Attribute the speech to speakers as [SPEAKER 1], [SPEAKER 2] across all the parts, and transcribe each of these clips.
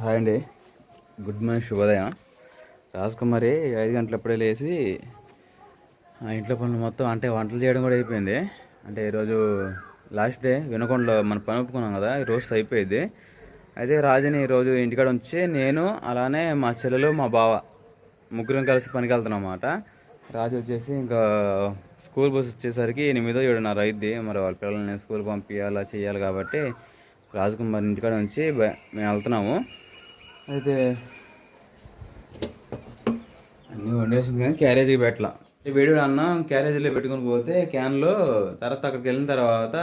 [SPEAKER 1] Hi అండి, good morning, శుభోదయం. రాజకుమారి 5 గంటలప్పుడే లేచి ఆ ఇంట్లో పనులు మొత్తం అంటే వంటలు చేయడం కూడా అయిపోయింది. అంటే ఈరోజు లాస్ట్ డే వినకొండలో మన పని ఒప్పుకున్నాం కదా, ఈరోజు అయిపోయింది. అయితే రాజుని ఈరోజు ఇంటికాడ ఉంచి నేను అలానే మా చెల్లెలు మా బావ ముగ్గురం కలిసి పనికి వెళ్తున్నాం అన్నమాట. రాజు వచ్చేసి ఇంకా స్కూల్ బస్ వచ్చేసరికి 8-7:30 అయింది. మరి వాళ్ళ పిల్లల్ని స్కూల్ పంపించాలా చేయాలి కాబట్టి రాజకుమారి ఇంటికాడ ఉంచి మేము వెళ్తున్నాము. అయితే అన్నీ వండేసింది కానీ క్యారేజీకి పెట్టాల. వేడి అన్నం క్యారేజీలో పెట్టుకుని పోతే క్యాన్లో తర్వాత అక్కడికి వెళ్ళిన తర్వాత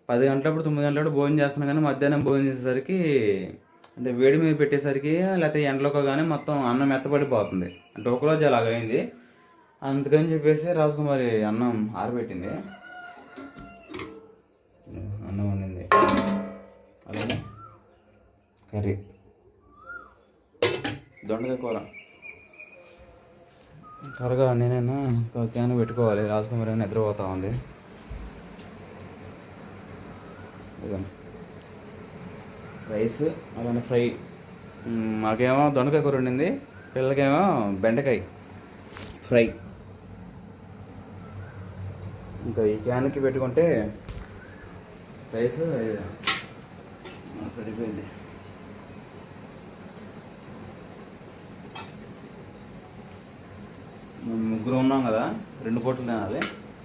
[SPEAKER 1] 10 గంటలప్పుడు 9 గంటలప్పుడు భోజనం చేస్తున్నాం. కానీ మధ్యాహ్నం భోజనం చేసేసరికి అంటే వేడి మీద పెట్టేసరికి లేకపోతే ఎండలోకి కానీ మొత్తం అన్నం మెత్తపడిపోతుంది. అంటే ఒకరోజు అలాగైంది. అందుకని చెప్పేసి రాజకుమారి అన్నం ఆరబెట్టింది, అన్నం వండింది, అలాగే కర్రీ దొండకాయ కూర. త్వరగా నేనైనా క్యాన్ పెట్టుకోవాలి, రాజకుమారి నిద్రపోతా ఉంది. రైస్ అలానే ఫ్రై. మాకేమో దొండకాయ కూర వండింది, పిల్లలకేమో బెండకాయ ఫ్రై. ఇంకా ఈ క్యాన్కి పెట్టుకుంటే రైస్ సరిపోయింది. మేము ముగ్గురు ఉన్నాం కదా, 2 పూటలు తినాలి.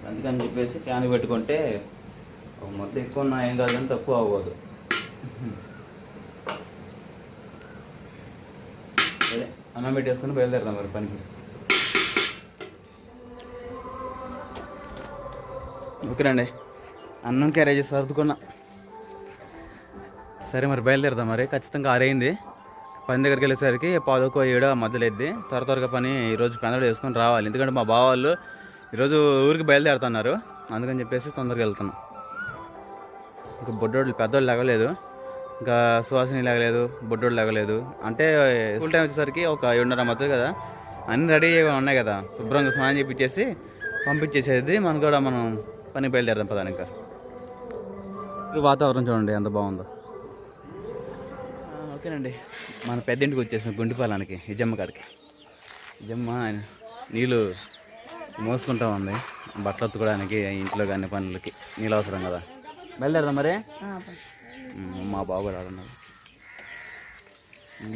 [SPEAKER 1] అందుకని చెప్పేసి క్యాన్ పెట్టుకుంటే ఒక ముద్ద ఎక్కువ ఉన్నా ఏం కాదని తక్కువ అవ్వదు. అదే అన్నం పెట్టేసుకుని బయలుదేరదాం మరి పనికి. ఓకేనండి, అన్నం క్యారేజ్ సర్దుకున్నా. సరే మరి బయలుదేరదాం. మరి ఖచ్చితంగా 6 అయింది. పని దగ్గరికి వెళ్ళేసరికి 6:15 మధ్యలో ఎద్ది. త్వరగా పని ఈరోజు పెందడు వేసుకొని రావాలి. ఎందుకంటే మా బావ వాళ్ళు ఈరోజు ఊరికి బయలుదేరుతున్నారు. అందుకని చెప్పేసి తొందరగా వెళ్తున్నాం. ఇంకా బొడ్డోళ్ళు పెద్దోళ్ళు లేగలేదు, ఇంకా సువాసిని లేగలేదు, బొడ్డోళ్ళు లేగలేదు. అంటే ఫుల్ టైం వచ్చేసరికి ఒక 7:30 మధ్య కదా, అన్నీ రెడీ ఉన్నాయి కదా, శుభ్రంగా స్నానం చేపించేసి పంపించేసేది. మనం కూడా మనం పని బయలుదేరదాం పదానికి. ఇంకా వాతావరణం చూడండి ఎంత బాగుందో. ఓకేనండి, మన పెద్దింటికి వచ్చేసాం, గుంటిపాలానికి, ఇజమ్మ కాడికి. ఇజమ్మ నీళ్ళు మోసుకుంటా ఉంది, బట్టలు ఉతుకోవడానికి, ఇంట్లో కానీ పనులకి నీళ్ళు అవసరం కదా. బయలుదేరదాం మరి. మా బాబు కూడా ఆడున్నారు.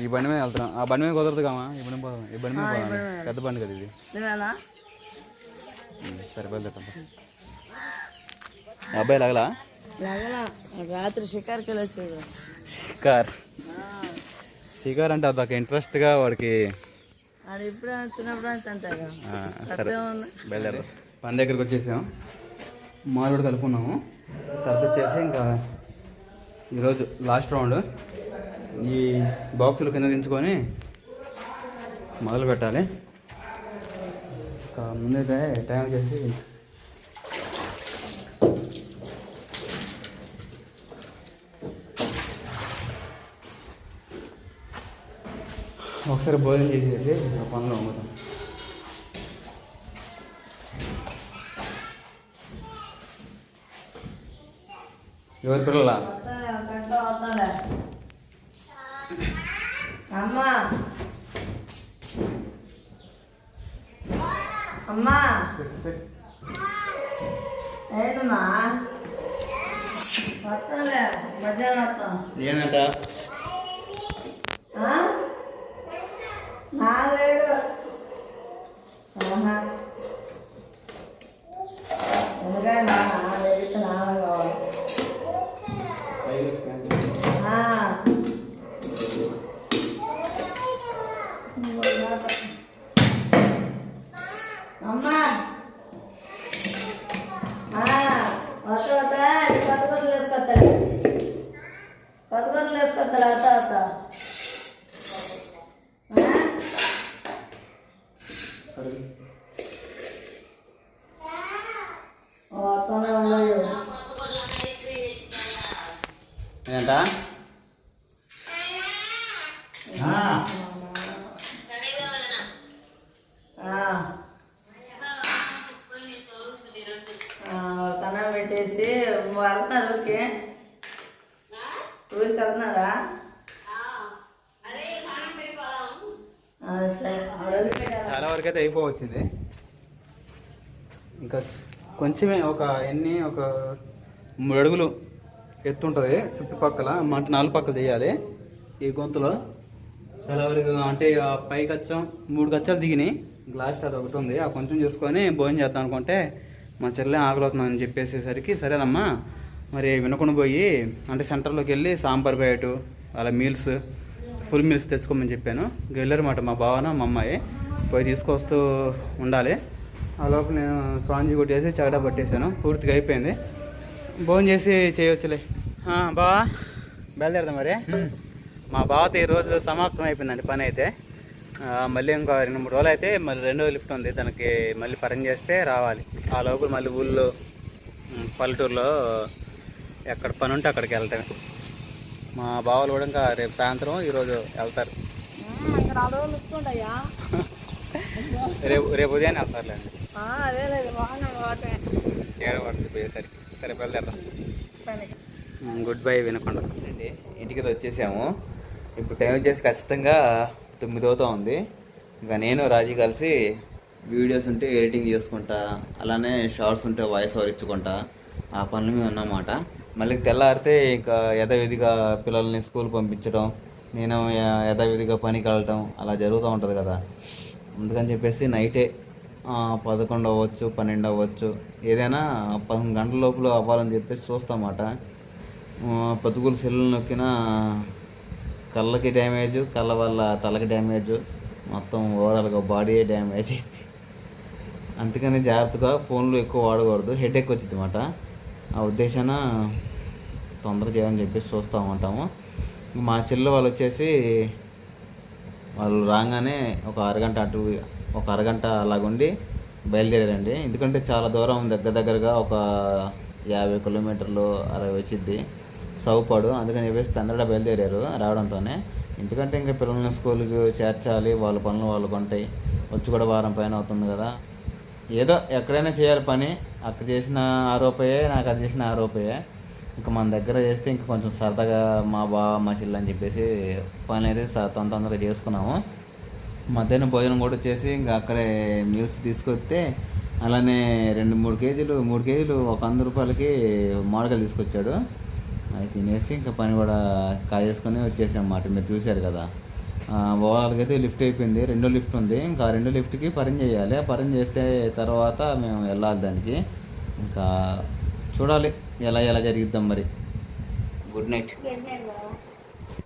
[SPEAKER 1] ఈ బండి మీద వెళ్తున్నాం. ఆ బండి మీద కుదరదు కామా, ఈ బండి మీద పోదాం. పెద్ద బండి కదా ఇది. సరే బయలుదేరుతాం. అబ్బాయి లాగలా
[SPEAKER 2] రాత్రి షికార్కి వెళ్ళొచ్చు.
[SPEAKER 1] షికార్ అంటే అదొక ఇంట్రెస్ట్గా వాడికి. సరే బయలుదేరదాం. పని దగ్గరికి వచ్చేసాం, మామిడి కలుపుకున్నాము. తర్వాత వచ్చేసి ఇంకా ఈరోజు లాస్ట్ రౌండ్. ఈ బాక్సులు కింద దించుకొని మొదలు పెట్టాలి. ముందైతే టైం వచ్చేసి ఒకసారి భోజనం చేసేసి ఆ పనులు అమ్ముతాం. ఎవరి పిల్లలా
[SPEAKER 2] అమ్మా అమ్మా ఏంటమ్మా వస్తాలే మధ్యాహ్నం వస్తాం.
[SPEAKER 1] ఏంటంట
[SPEAKER 2] నాలేడు ఎందుకంటే నాలుగు నాలుగు కావాలి. అమ్మా వస్తా వస్తా కొత్త గొడ్లు వేసుకొస్తాడు, కొత్త గొడ్లు వేసుకొస్తాడు. వస్తా వస్తా
[SPEAKER 1] ఏంటా
[SPEAKER 2] కన్నా పెట్టేసి వెళ్తున్నారు ఊరికి. ఊరికి వెళ్తున్నారా?
[SPEAKER 1] వరకు అయితే అయిపోవచ్చింది. ఇంకా కొంచెమే ఒక 3 అడుగులు ఎత్తు ఉంటుంది చుట్టుపక్కల, అంటే 4 పక్కలు చేయాలి ఈ గొంతులో. చాలా వరకు అంటే పైకి వచ్చాం 3 కచ్చాలు దిగినాయి. లాస్ట్ అది ఒకటి ఉంది, ఆ కొంచెం చూసుకొని భోజనం చేద్దాం అనుకుంటే మా చెల్లె ఆకలివుతుందని చెప్పేసేసరికి సరేనమ్మా మరి వినకుండా పోయి అంటే సెంటర్లోకి వెళ్ళి సాంబార్ ప్యాకెట్ అలా మీల్స్ ఫుల్ మీల్స్ తెచ్చుకోమని చెప్పాను. వెళ్ళారన్నమాట మా బావన మా అమ్మాయి, పోయి తీసుకొస్తూ ఉండాలి. ఆ లోపల నేను స్పాంజీ కొట్టేసి చగడా పట్టేశాను, పూర్తిగా అయిపోయింది. భోజనం చేసి చేయవచ్చులే. బావా బయలుదేరదాం మరి. మా బావతో ఈరోజు సమాప్తం అయిపోయిందండి పని అయితే. మళ్ళీ ఇంకా 2-3 రోజులు అయితే మళ్ళీ 2వ లిఫ్ట్ ఉంది, దానికి మళ్ళీ పని చేస్తే రావాలి. ఆ లోపల మళ్ళీ ఊళ్ళో పల్లెటూరులో ఎక్కడ పని ఉంటే అక్కడికి వెళ్తాను. మా బావలు కూడా ఇంకా రేపు సాయంత్రం ఈరోజు వెళ్తారు. రేపు ఉదయాన్నే వెళ్తారులేండి. ఏడవడుతుంది పోయేసరికి. సరే బయలుదేరదాం. గుడ్ బై వినకుండా అండి. ఇంటికి వచ్చేసాము. ఇప్పుడు టైం వచ్చేసి ఖచ్చితంగా 9 అవుతా ఉంది. ఇంకా నేను రాజీ కలిసి వీడియోస్ ఉంటే ఎడిటింగ్ చేసుకుంటా, అలానే షార్ట్స్ ఉంటే వాయిస్ ఓవర్ ఇచ్చుకుంటా, ఆ పనులు మీద ఉన్నమాట. మళ్ళీ తెల్లారితే ఇంకా యథావిధిగా పిల్లల్ని స్కూల్ పంపించడం, నేను యథావిధిగా పనికి వెళ్ళటం అలా జరుగుతూ ఉంటుంది కదా. అందుకని చెప్పేసి నైటే 11 అవ్వచ్చు, 12 అవ్వచ్చు, ఏదైనా 11 గంటల లోపల అవ్వాలని చెప్పేసి చూస్తామన్నమాట. పొద్దుగులు సెల్లు నొక్కిన కళ్ళకి డ్యామేజ్, కళ్ళ వల్ల తలకి డ్యామేజ్, మొత్తం ఓవరాల్గా బాడీ డ్యామేజ్ అయింది. అందుకని జాగ్రత్తగా ఫోన్లు ఎక్కువ వాడకూడదు, హెడేక్ వచ్చింది అన్నమాట. ఆ ఉద్దేశాన తొందరగా చేయాలని చెప్పేసి చూస్తూ ఉంటాము. మా చెల్లె వాళ్ళు వచ్చేసి వాళ్ళు రాగానే ఒక అరగంట అలాగుండి బయలుదేరారండి. ఎందుకంటే చాలా దూరం, దగ్గరగా ఒక 50 కిలోమీటర్లు అలా వచ్చింది సౌపాడు. అందుకని చెప్పేసి తొందరగా బయలుదేరారు రావడంతోనే. ఎందుకంటే ఇంకా పిల్లల్ని స్కూల్కి చేర్చాలి, వాళ్ళ పనులు వాళ్ళకు ఉంటాయి. వచ్చి కూడా వారం పైన అవుతుంది కదా. ఏదో ఎక్కడైనా చేయాలి పని, అక్కడ చేసిన రూపాయే, నాకు అది చేసిన రూపాయే. ఇంకా మన దగ్గర చేస్తే ఇంకా కొంచెం సరదాగా మా బావ మా చెల్లి అని చెప్పేసి పని అయితే తొందరగా చేసుకున్నాము. మధ్యాహ్నం భోజనం కూడా వచ్చేసి ఇంకా అక్కడే మీల్స్ తీసుకొస్తే, అలానే 2-3 కేజీలు 3 కేజీలు ఒక 100 రూపాయలకి మామిడికాయలు తీసుకొచ్చాడు. అవి తినేసి ఇంకా పని కూడా కాజేసుకొని వచ్చేసాం అన్నమాట. మీరు చూశారు కదా. వాళ్ళకైతే లిఫ్ట్ అయిపోయింది, 2వ లిఫ్ట్ ఉంది. ఇంకా 2వ లిఫ్ట్కి పని చేయాలి. పని చేస్తే తర్వాత మేము వెళ్ళాలి దానికి. ఇంకా చూడాలి ఎలా జరిగిద్దాం మరి. Good night.